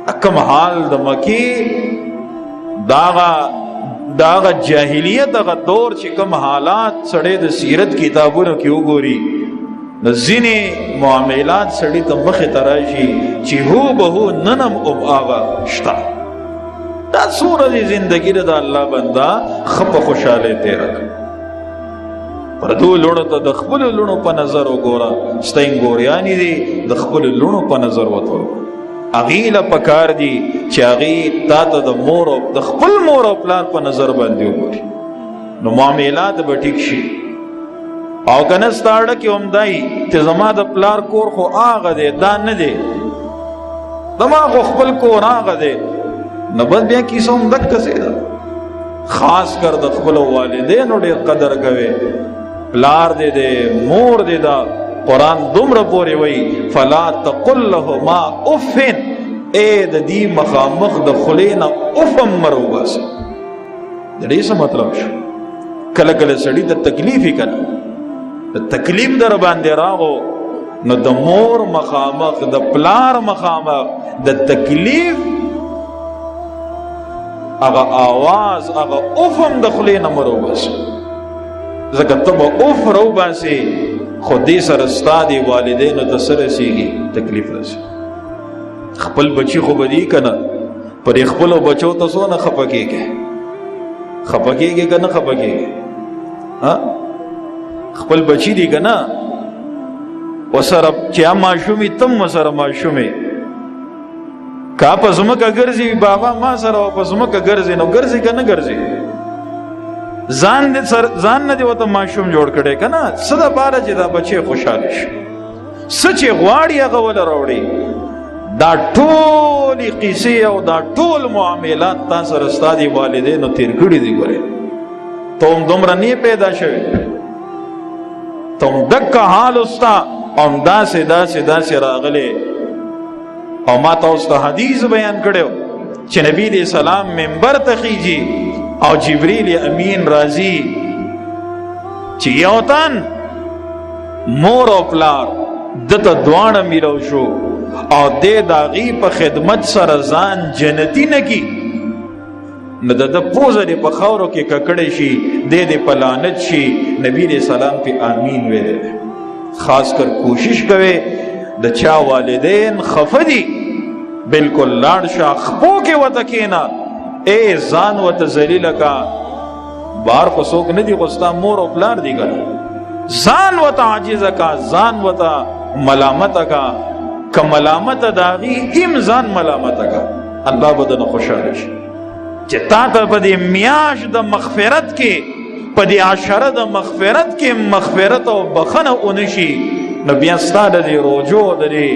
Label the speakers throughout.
Speaker 1: کم حال د مکی داغه جاهلیت دغه دور چې کم حالات سړی د سیرت کتابونو کې وګوري د ځینې معاملات سړی ته مخې ته راشي چې هو به هو ننم هغه شته. دا څومره د زندګي د الله بنده ښه په خوشحالۍ تېره کړه. پردو لوڼو ته د خپلو لوڼو په نظر وګوره، ستینګوریانې دي، د خپلو لوڼو په نظر وته هغې له پکار دي چې هغې تا ته د مور او د خپل مور او پلار په نظر باندې وګوري، نو معاملات به ټیک شي. او که نه ستا اړه کې هم دی چې زما د پلار کور خو هغه دی، دا نه دی، زما خو خپل کور هغه دی، نو بس بیا کیسه هم دقسې ده. خاص کر د خپلو والدینو ډېر قدر کوې، پلار دې دی، مور دې ده. قرآن دومره پورې وی فلا تقل لهما اف، اے د دې مخامخ د خولې نه اف هم مه راوباسه. د دې څه مطلب شو؟ کله کله سړي ته تکلیف یې که نه، د تکلیف در باندې راغو نو د مور مخامخ د پلار مخامخ د تکلیف هغه آواز هغه اف هم د خولې نه مه راوباسه، ځکه ته به اف راوباسې خو دې سره ستا دې والدینو ته څه رسېږي؟ تکلیف رسېږي. خپل بچي خو به دي که نه، پر خپلو بچو ته څونه خفه کېږي؟ خفه کېږي که نه خفه کېږي؟ خپل بچي دي که نه، ورسره چې هم ماشوم وي ته هم ورسره ماشوم یې. که په ځمکه ګرځي بابا ما سره په ځمکه ګرځي، نو ګرځي که نه ګرځي؟ ځان نه دی ورته ماشوم جوړ کړی که نه، څه دپاره چې دا بچی خوشحاله شي، څه چې غواړي هغه وله راوړي. دا ټولې قیسې او دا ټول معاملات تا سره ستا دې والدینو تېر کړي دي. ګورې ته هم دومره نه پیدا شوې، ته هم دکه حال ستا او هم داسې راغلی. او ما ته اوس ته حدیث بیان کړی چې نبی علیہ السلام منبر ته خیږي او جبریل امین راځي چې یو تن مور او پلار دته دواړه میلو شو او دې د هغې په خدمت سره ځان جنتي نه کي، نو د پوزه دې په خاورو کې ککړی شي، دې په لعنت شي. نبی علیہ السلام پې آمین ویلی. خاص کر کوشش کوئ د چا والدین خفه دي بالکل لاړ شه، خپو کې ورته کښېنه، اے ځان ورته ذلیله کا. بار خو څوک نه دي، خو ستا مور او پلار دي که ځان ورته عاجزه کا، ځان ورته ملامته کا. که ملامته د هغې هم ځان ملامته کا، الله به درنه خوشحاله شي. چې تا ته په دې میاشت د مغفرت کې، په دې عشره د مغفرت کې مغفرت او بخنه ونه شي، نو بیا ستا د دې روجو د دې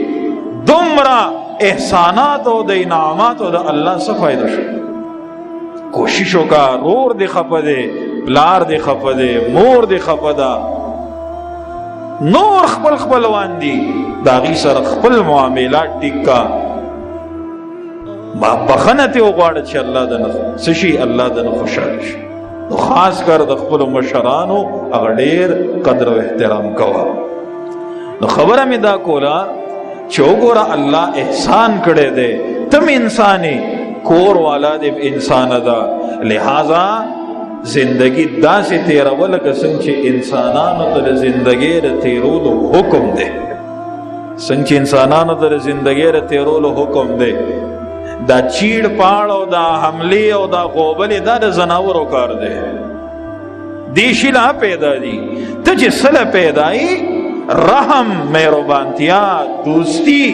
Speaker 1: دومره احسانات او د انعامات او د الله څه فایده شو؟ کوشش وکړه. رور دې خفه دی، پلار دې خفه دی، مور دې خفه ده، نور خپل خپلوان دي، د هغې سره خپل معاملات ټیک کا. بخنه ترې وغواړه چې الله دنه څه شي؟ الله دنه خوشحاله شي. نو خاص کر د خپلو مشرانو هغه ډېر قدر او احترام کوه. نو خبره مې دا کوله چې وګوره الله احسان کړی دی، تم انسانې کور والا دې انسان ده، لہذا زندگی داسې تیروه لکه څنګه چې انسانانو ته د زندګۍ د تیرولو حکم دی. څنګه چې انسانانو ته د زندګۍ د تیرولو حکم دی، دا چیړ پاړ او دا حملې او دا غوبلې دا د زناورو کار دی. دې شله پیدا دي، ته چې سله پیدایي رحم، مهربانتیا، دوستی،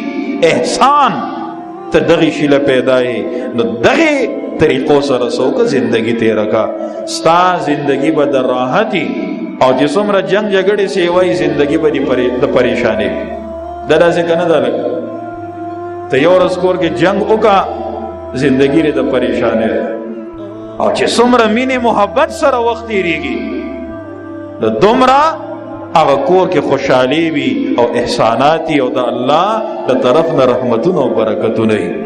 Speaker 1: احسان، ته دغې شله پیدایي، نو دغې طریقو سره څوک زندگی تیره کا. ستا زندگی به د راحتي او چې څومره جنگ جګړې سیوای زندگی به د پریشانۍ وي. دا داسې که نه ده؟ لکه ته یو ورځ کور کې جنگ وکړه، زندگی د پریشانۍ ده. او چې څومره مینې محبت سره وخت تېرېږي، د دومره هغه کور کې خوشحالي وي او احسانات او د الله د طرف نه رحمتونه او برکتونه وي.